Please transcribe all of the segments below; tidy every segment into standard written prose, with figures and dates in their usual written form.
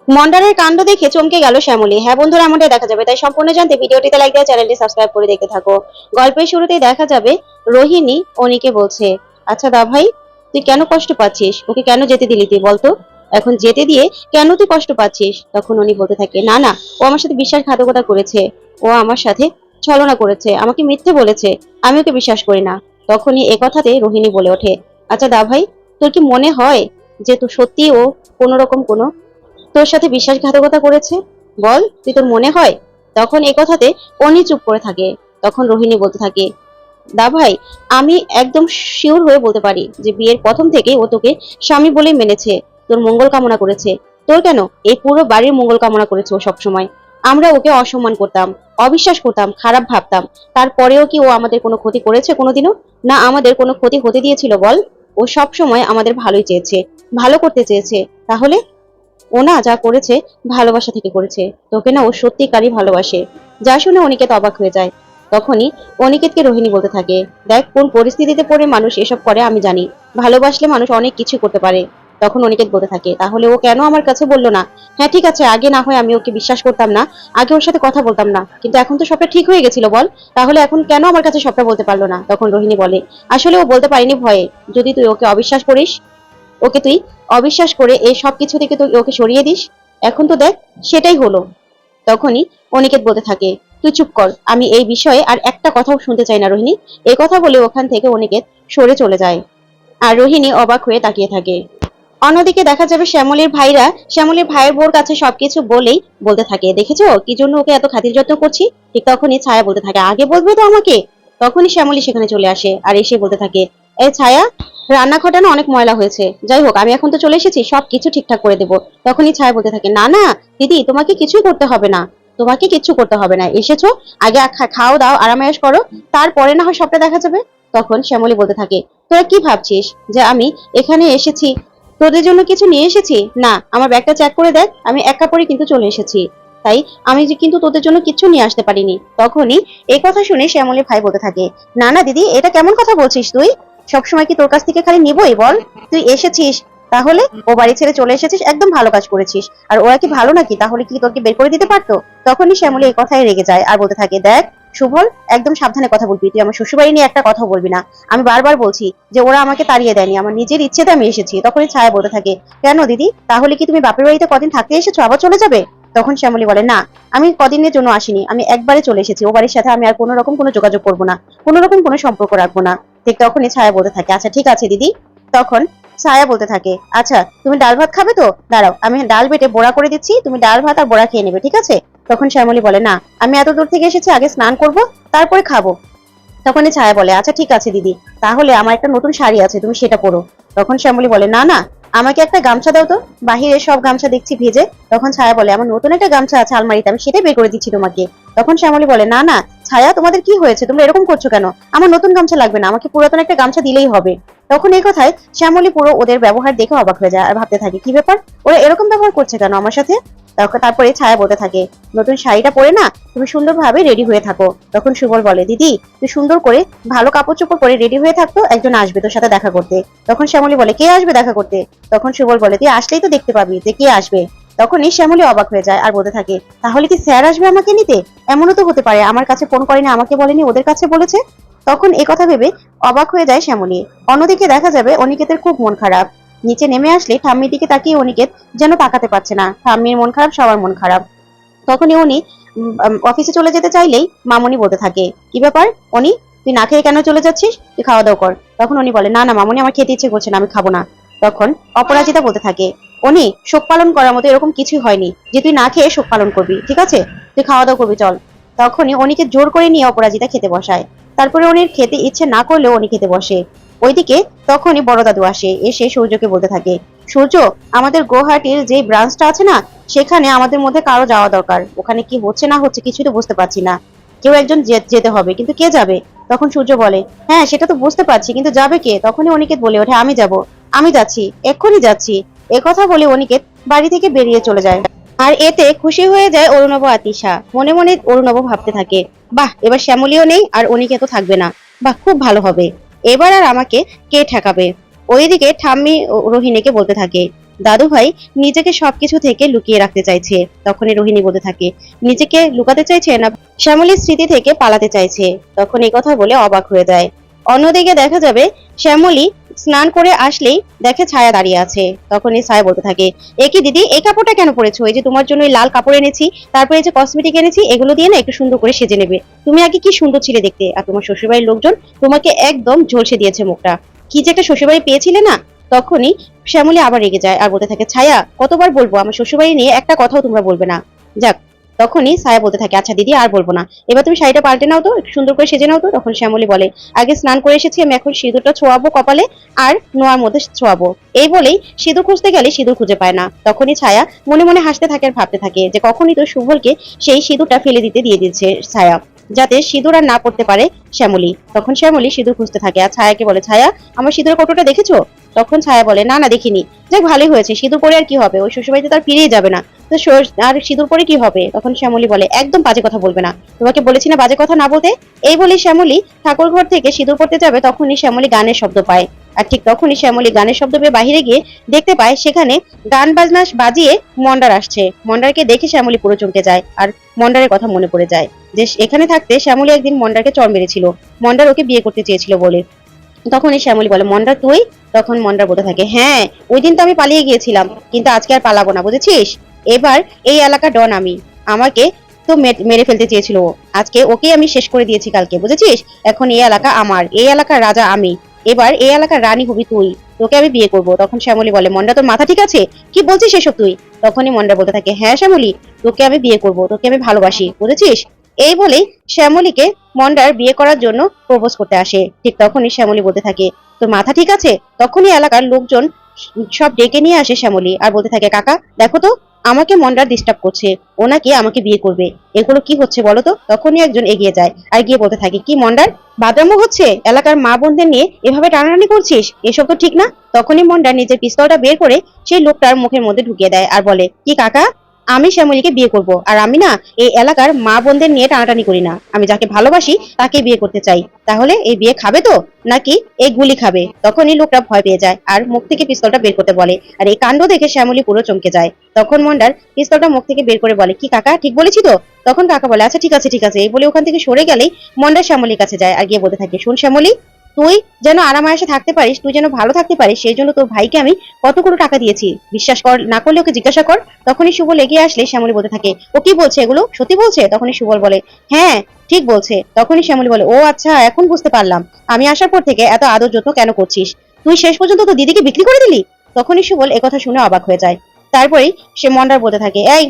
মন্ডারের কাণ্ড দেখে চমকে গেল শ্যামলী। হ্যাঁ বন্ধুরা, এমনটাই দেখা যাবে, তাই সম্পূর্ণ জানতে ভিডিওটিতে লাইক দিয়ে চ্যানেলটি সাবস্ক্রাইব করে দেখতে থাকো। গল্পের শুরুতেই দেখা যাবে রোহিণী অনিকে বলছে, আচ্ছা দা ভাই, তুই কেন কষ্ট পাচ্ছিস? ওকে কেন যেতে দিলি তুই বলতো? এখন যেতে দিয়ে কেন তুই কষ্ট পাচ্ছিস? তখন উনি বলতে থাকে, না না, ও আমার সাথে বিশ্বাসঘাতকতা করেছে, ও আমার সাথে ছলনা করেছে, আমাকে মিথ্যে বলেছে, আমি ওকে বিশ্বাস করি না। তখনই এ কথাতে রোহিণী বলে ওঠে, আচ্ছা দা ভাই, তোর কি মনে হয় যে তুই সত্যি ও কোনো রকম কোনো তোর সাথে বিশ্বাসঘাতকতা করেছে? বল, তুই তোর মনে হয়? তখন এই কথাতে অনি চুপ করে থাকে। তখন রোহিণী বলতে থাকে, দা ভাই, আমি একদম শিওর হয়ে বলতে পারি যে বিয়ের প্রথম থেকে ও তোকে স্বামী বলেই মেনেছে, তোর মঙ্গল কামনা করেছে। তোর কেন, এই পুরো বাড়ির মঙ্গল কামনা করেছে ও সবসময়। আমরা ওকে অসম্মান করতাম, অবিশ্বাস করতাম, খারাপ ভাবতাম, তারপরেও কি ও আমাদের কোনো ক্ষতি করেছে কোনোদিনও? না, আমাদের কোনো ক্ষতি হতে দিয়েছিল বল? ও সব সময় আমাদের ভালোই চেয়েছে, ভালো করতে চেয়েছে। তাহলে ও না যা করেছে ভালোবাসা থেকে করেছে, তোকে না ও সত্যিকারই ভালোবাসে। যা শুনে অনিকেত অবাক হয়ে যায়। তখনই অনিকেতকে রোহিণী বলতে থাকে, দেখ কোন পরিস্থিতিতে পড়ে মানুষ এসব করে আমি জানি, ভালোবাসলে মানুষ অনেক কিছু করতে পারে। তখন অনিকেত বলতে থাকে, তাহলে ও কেন আমার কাছে বললো না? হ্যাঁ ঠিক আছে, আগে না হয় আমি ওকে বিশ্বাস করতাম না, আগে ওর সাথে কথা বলতাম না, কিন্তু এখন তো সবটা ঠিক হয়ে গেছিল বল, তাহলে এখন কেন আমার কাছে সবটা বলতে পারলো না? তখন রোহিণী বলে, আসলে ও বলতে পারিনি ভয়ে, যদি তুই ওকে অবিশ্বাস করিস, ওকে তুই অবিশ্বাস করে এই সব কিছু থেকে তুই ওকে সরিয়ে দিস, এখন তো দেখ সেটাই হলো। তখনই অনিকেত বলতে থাকে, তুই চুপ কর, আমি এই বিষয়ে আর একটা কথাও শুনতে চাই না রোহিণী। এই কথা বলে ওখান থেকে অনিকেত সরে চলে যায়। আর রোহিণী অবাক হয়ে তাকিয়ে থাকে। অন্যদিকে দেখা যাবে শ্যামলীর ভাইরা শ্যামলীর ভাইয়ের বোর কাছে সবকিছু বলেই বলতে থাকে, দেখেছো কি জন্য ওকে এত খাতির যত্ন করছি? ঠিক তখনই ছায়া বলতে থাকে, আগে বলবে তো আমাকে। তখনই শ্যামলী সেখানে চলে আসে আর এসে বলতে থাকে, এই ছায়া, রান্নাঘরটা না অনেক ময়লা হয়েছে, যাই হোক আমি এখন তো চলে এসেছি, সবকিছু ঠিকঠাক করে দেবো। তখনই ছায়া বলতে থাকে, না না দিদি, তোমাকে কিছুই করতে হবে না, তোমাকে কিচ্ছু করতে হবে না, এসেছো আগে খাও দাও আরামায়েশ করো, তারপরে না হয় সবটা দেখা যাবে। তখন শ্যামলী বলতে থাকে, তোরা কি ভাবছিস যে আমি এখানে এসেছি তোদের জন্য কিছু নিয়ে এসেছি? না, আমার ব্যাগটা চেক করে দেখ, আমি এক কাপড়ে কিন্তু চলে এসেছি, তাই আমি যে কিন্তু তোদের জন্য কিছু নিয়ে আসতে পারিনি। তখনই এই কথা শুনে শ্যামলী ভাই বলতে থাকে, না না দিদি, এটা কেমন কথা বলছিস তুই? সবসময় কি তোর কাছ থেকে খালি নিবই বল? তুই এসেছিস, তাহলে ও বাড়ি ছেড়ে চলে এসেছিস, একদম ভালো কাজ করেছিস। আর ওরা কি ভালো নাকি? তাহলে কি তোকে বের করে দিতে পারতো? তখনই শ্যামলী এই কথায় রেগে যায় আর বলতে থাকে, দেখ সুবল, একদম সাবধানে কথা বলবি, তুই আমার শ্বশুরবাড়ি নিয়ে একটা কথা বলবি না। আমি বারবার বলছি যে ওরা আমাকে তাড়িয়ে দেয়নি, আমার নিজের ইচ্ছেতে আমি এসেছি। তখনই ছায়া বলতে থাকে, কেন দিদি, তাহলে কি তুমি বাপের বাড়িতে কদিন থাকতে এসেছো আবার চলে যাবে? তখন শ্যামলী বলে, না, আমি কদিনের জন্য আসিনি, আমি একবারে চলে এসেছি, ও বাড়ির সাথে আমি আর কোনো রকম কোনো যোগাযোগ করবো না, কোনো রকম কোনো সম্পর্ক রাখবো না। ঠিক তখনই ছায়া বলতে থাকে, আচ্ছা ঠিক আছে দিদি। তখন ছায়া বলতে থাকে, আচ্ছা তুমি ডাল ভাত খাবে তো? দাঁড়াও, আমি ডাল বেটে বড়া করে দিচ্ছি, তুমি ডাল ভাত আর বড়া খেয়ে নেবে, ঠিক আছে? তখন শ্যামলী বলে, না, আমি এত দূর থেকে এসেছি, আগে স্নান করব, তারপরে খাবো। তখনই ছায়া বলে, আচ্ছা ঠিক আছে দিদি, তাহলে আমার একটা নতুন শাড়ি আছে, তুমি সেটা পরো। তখন শ্যামলী বলে, না না, আমাকে একটা গামছা দাও তো, বাহিরে সব গামছা দেখছি ভেজে। তখন ছায়া বলে, আমার নতুন একটা গামছা আছে আলমারিতে, আমি সেটাই বের করে দিচ্ছি তোমাকে। তখন শ্যামলী বলে, না না ছায়া, তোমাদের কি হয়েছে, তোমরা এরকম করছো কেন? আমার নতুন গামছা লাগবে না, আমাকে পুরাতন একটা গামছা দিলেই হবে। তখন এই কথায় শ্যামলী পুরো ওদের ব্যবহার দেখে অবাক হয়ে যায় আর ভাবতে থাকে, কি ব্যাপার, ওরা এরকম ব্যবহার করছে কেন আমার সাথে? তারপরে ছায়া বলতে থাকে, নতুন শাড়িটা পরে না তুমি সুন্দরভাবে রেডি হয়ে থাকো। তখন সুবল বলে, দিদি তুই সুন্দর করে ভালো কাপড় চোপড় পরে রেডি হয়ে থাকতো, একজন আসবে তোর সাথে দেখা করতে। তখন শ্যামলী বলে, কে আসবে দেখা করতে? তখন সুবল বলে, তুই আসলেই তো দেখতে পাবি যে কে আসবে। তখনই শ্যামলী অবাক হয়ে যায় আর বলতে থাকে, তাহলে কি স্যার আসবে আমাকে নিতে? এমনও তো হতে পারে আমার কাছে ফোন করেনি, আমাকে বলেনি, ওদের কাছে বলেছে। তখন এ কথা ভেবে অবাক হয়ে যায় শ্যামলী। অন্যদিকে দেখা যাবে অনিকেতের খুব মন খারাপ। নিচে নেমে আসলে ঠাম্মির দিকে তাকিয়ে অনিকেত যেন তাকাতে পারছে না, ঠাম্মির মন খারাপ, সবার মন খারাপ। তখনই উনি অফিসে চলে যেতে চাইলেই মামুনি বলতে থাকে, কি ব্যাপার উনি, তুই না খেয়ে কেন চলে যাচ্ছিস? তুই খাওয়া দাওয়া কর। তখন উনি বলে, না না মামুনি, আমার খেতে ইচ্ছে করছে না, আমি খাবো না। তখন অপরাজিতা বলতে থাকে, উনি শোক পালন করার মতো এরকম কিছুই হয়নি যে তুই না খেয়ে শোক পালন করবি, ঠিক আছে? তুই খাওয়া দাওয়া করবি, চল। তখনই উনিকে জোর করে নিয়ে অপরাজিতা খেতে বসায়। তারপরে উনির খেতে ইচ্ছে না করলেও উনি খেতে বসে। ওইদিকে তখনই বড় দাদু আসে, এসে সূর্যকে বলতে থাকে, সূর্য, আমাদের গুয়াহাটির যে ব্রাঞ্চটা আছে না, সেখানে আমাদের মধ্যে কারো যাওয়া দরকার, ওখানে কি হচ্ছে না হচ্ছে কিছু তো বুঝতে পারছি না, কেউ একজন যেতে হবে, কিন্তু কে যাবে? তখন সূর্য বলে, হ্যাঁ সেটা তো বুঝতে পারছি, কিন্তু যাবে কে? তখনই অনিকেত বলে ওঠে, আমি যাব, আমি যাচ্ছি, এক্ষুনি যাচ্ছি। একথা বলে অনিকেত বাড়ি থেকে বেরিয়ে চলে যায়। আর এতে খুশি হয়ে যায় অরুণব আতিশা। মনে মনে অরুণব ভাবতে থাকে, বাহ, এবার শ্যামলীও নেই আর অনিকেতও থাকবে না, বাহ খুব ভালো হবে, এবার আর আমাকে কে ঠেকাবে? ওইদিকে ঠাম্মি রোহিণীকে বলতে থাকে, দাদু ভাই নিজেকে সবকিছু থেকে লুকিয়ে রাখতে চাইছে। তখনই রোহিণী বলতে থাকে, নিজেকে লুকাতে চাইছে না শ্যামলীর স্মৃতি থেকে পালাতে চাইছে। তখন এই কথা বলে অবাক হয়ে যায়। অন্যদিকে দেখা যাবে শ্যামলী স্নান করে আসলেই দেখে ছায়া দাঁড়িয়ে আছে। তখনই ছায়া বলতে থাকে, এ কি দিদি, এই কাপড়টা কেন পরেছো? এই যে তোমার জন্য এই লাল কাপড় এনেছি, তারপরে এই যে কসমেটিক এনেছি, এগুলো দিয়ে না একটু সুন্দর করে সেজে নেবে। তুমি আগে কি সুন্দর ছিলে দেখতে, আর তোমার শ্বশুরবাড়ির লোকজন তোমাকে একদম ঝলসে দিয়েছে মুখটা। কি যে একটা শ্বশুরবাড়ি পেয়েছিলে না। তখনই শ্যামলী আবার রেগে যায় আর বলতে থাকে, ছায়া কতবার বলবো আমার শ্বশুরবাড়ি নিয়ে একটা কথাও তোমরা বলবে না। যাক, তখনই ছায়া বলতে থাকে, আচ্ছা দিদি আর বলবো না, এবার তুমি শাড়িটা পাল্টে নাও তো, একটু সুন্দর করে সেজে নাও তো। তখন শ্যামলী বলে, আগে স্নান করে এসেছি, আমি এখন সিঁদুরটা ছোঁয়াবো কপালে, আর নোয়ার মধ্যে ছোঁয়াবো। এই বলেই সিঁদুর খুঁজতে গেলে সিঁদুর খুঁজে পায় না। তখনই ছায়া মনে মনে হাসতে থাকে আর ভাবতে থাকে যে কখনই তো সুবলকে সেই সিঁদুরটা ফেলে দিয়ে দিচ্ছে ছায়া, যাতে সিঁদুর আর না পড়তে পারে শ্যামলী। তখন শ্যামলী সিঁদুর খুঁজতে থাকে আর ছায়াকে বলে, ছায়া আমার সিঁদুরের কৌটোটা দেখেছো? তখন ছায়া বলে, না না দেখিনি। যাক ভালোই হয়েছে, সিঁদুর পরে আর কি হবে, ওই শ্বশুরবাড়িতে তার ফিরেই যাবে না, তো আর সিঁদুর পরে কি হবে। তখন শ্যামলী বলে, একদম বাজে কথা বলবে না, তোমাকে বলেছি না বাজে কথা না বলতে। এই বলে শ্যামলী ঠাকুর ঘর থেকে সিঁদুর পড়তে যাবে, তখনই শ্যামলী গানের শব্দ পায়। আর ঠিক তখনই শ্যামলী গানের শব্দ পেয়ে বাহিরে গিয়ে দেখতে পায় সেখানে গান বাজনা বাজিয়ে মন্ডার আসছে। মন্ডারকে দেখে শ্যামলী পুরো চমকে যায় আর মন্ডারের কথা মনে পড়ে যায় যে এখানে থাকতে শ্যামলী একদিন মন্ডারকে চড় মেরেছিল, মন্ডার ওকে বিয়ে করতে চেয়েছিল বলে। তখনই শ্যামলী বলে, মন্ডার তুই? তখন মন্ডার বলতে থাকে, হ্যাঁ ওই দিন তো আমি পালিয়ে গিয়েছিলাম, কিন্তু আজকে আর পালাবো না, বুঝেছিস? এবার এই এলাকা ডন আমি, আমাকে তো মেরে ফেলতে চেয়েছিল ও, আজকে ওকে আমি শেষ করে দিয়েছি কালকে, বুঝেছিস? এখন এই এলাকা আমার, এই এলাকার রাজা আমি, এবার এই এলাকার রানী হবি তুই, তোকে আমি বিয়ে করব। তখন শ্যামলী বলে, মন্ডা তোর মাথা ঠিক আছে? কি বলছিস এসব তুই? তখনই মন্ডা বলতে থাকে, হ্যাঁ শ্যামলী, তোকে আমি বিয়ে করব, তোকে আমি ভালোবাসি, বুঝেছিস? এই বলেই শ্যামলীকে মন্ডার বিয়ে করার জন্য প্রপোজ করতে আসে। ঠিক তখনই শ্যামলী বলতে থাকে, তোর মাথা ঠিক আছে? তখনই এলাকার লোকজন সব ডেকে নিয়ে আসে শ্যামলী আর বলতে থাকে, কাকা দেখো তো, আমাকে মন্ডার ডিস্টার্ব করছে, ও নাকি আমাকে বিয়ে করবে, এগুলো কি হচ্ছে বলো তো? তখনই একজন এগিয়ে যায় আর গিয়ে বলতে থাকে, কি মন্ডার, বাদামো হচ্ছে? এলাকার মা বোনদের নিয়ে এভাবে টানাটানি করছিস, এসব তো ঠিক না। তখনই মন্ডার নিজের পিস্তলটা বের করে সেই লোকটার মুখের মধ্যে ঢুকিয়ে দেয় আর বলে, কি কাকা, আমি শ্যামলীকে বিয়ে করব, আর আমি না এই এলাকার মা বোনদের নিয়ে টানাটানি করি না, আমি যাকে ভালোবাসি তাকে বিয়ে করতে চাই। তাহলে এই বিয়ে খাবে তো, নাকি এই গুলি খাবে? তখনই লোকটা ভয় পেয়ে যায় আর মুখ থেকে পিস্তলটা বের করতে বলে। আর এই কাণ্ড দেখে শ্যামলী পুরো চমকে যায়। তখন মন্ডার পিস্তলটা মুখ থেকে বের করে বলে, কি কাকা ঠিক বলেছি তো? তখন কাকা বলে, আচ্ছা ঠিক আছে ঠিক আছে। এই বলে ওখান থেকে সরে গেলেই মন্ডার শ্যামলীর কাছে যায় আর গিয়ে বলতে থাকে, শোন শ্যামলী, তুই যেন আরামায়েশে থাকতে পারিস, তুই যেন ভালো থাকতে পারিস, সেই জন্য তোর ভাইকে আমি কতগুলো টাকা দিয়েছি, বিশ্বাস কর, না করলে ওকে জিজ্ঞাসা কর। তখনই সুবল এগিয়ে আসলে শ্যামলী বলতে থাকে, ও কি বলছে, এগুলো সত্যি বলছে? তখনই সুবল বলে, হ্যাঁ ঠিক বলছে। তখনই শ্যামলী বলে, ও আচ্ছা এখন বুঝতে পারলাম, আমি আসার পর থেকে এত আদর যত্ন কেন করছিস, তুই শেষ পর্যন্ত তো দিদিকে বিক্রি করে দিলি। তখনই সুবল একথা শুনে অবাক হয়ে যায়। তারপরেই সে মন্ডার বলতে থাকে, এই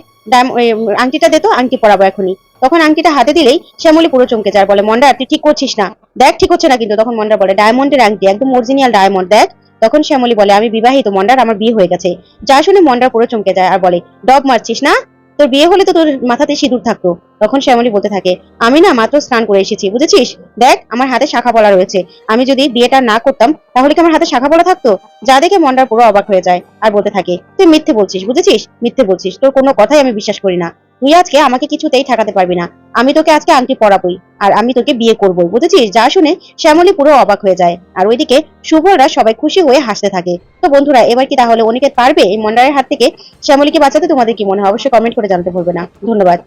আংটিটা দে তো, আংটি পরাবো এখনই। তখন আংটিটা হাতে দিলেই শ্যামলী পুরো চমকে যায়, বলে, মন্ডার তুই ঠিক করছিস না, দেখ ঠিক হচ্ছে না কিন্তু। তখন মন্ডার বলে, ডায়মন্ডের আংটি, একদম অরিজিনাল ডায়মন্ড, দেখ। তখন শ্যামলী বলে, আমি বিবাহিত মন্ডার, আমার বিয়ে হয়ে গেছে। যা শুনে মন্ডার পুরো চমকে যায় আর বলে, ডব মারছিস না, তোর বিয়ে হলে তো তোর মাথাতে সিঁদুর থাকতো। তখন শ্যামলী বলতে থাকে, আমি না মাত্র স্নান করে এসেছি, বুঝেছিস? দেখ আমার হাতে শাখা পলা রয়েছে, আমি যদি বিয়েটা না করতাম তাহলে কি আমার হাতে শাখা পলা থাকতো? যা দেখে মন্ডার পুরো অবাক হয়ে যায় আর বলতে থাকে, তুই মিথ্যে বলছিস, বুঝেছিস? মিথ্যে বলছিস, তোর কোনো কথাই আমি বিশ্বাস করি না। তুই আজকে আমাকে কিছুতেই ঠেকাতে পারবি না, আমি তোকে আজকে আংটি পরাবই, আর আমি তোকে বিয়ে করবোই, বুঝেছিস? যা শুনে শ্যামলী পুরো অবাক হয়ে যায়। আর ওইদিকে সুবলরা সবাই খুশি হয়ে হাসতে থাকে। তো বন্ধুরা, এবার কি তাহলে অনিকেত পারবে এই মন্ডারের হাত থেকে শ্যামলীকে বাঁচাতে? তোমাদের কি মনে হয় অবশ্যই কমেন্ট করে জানতে ভুলবে না। ধন্যবাদ।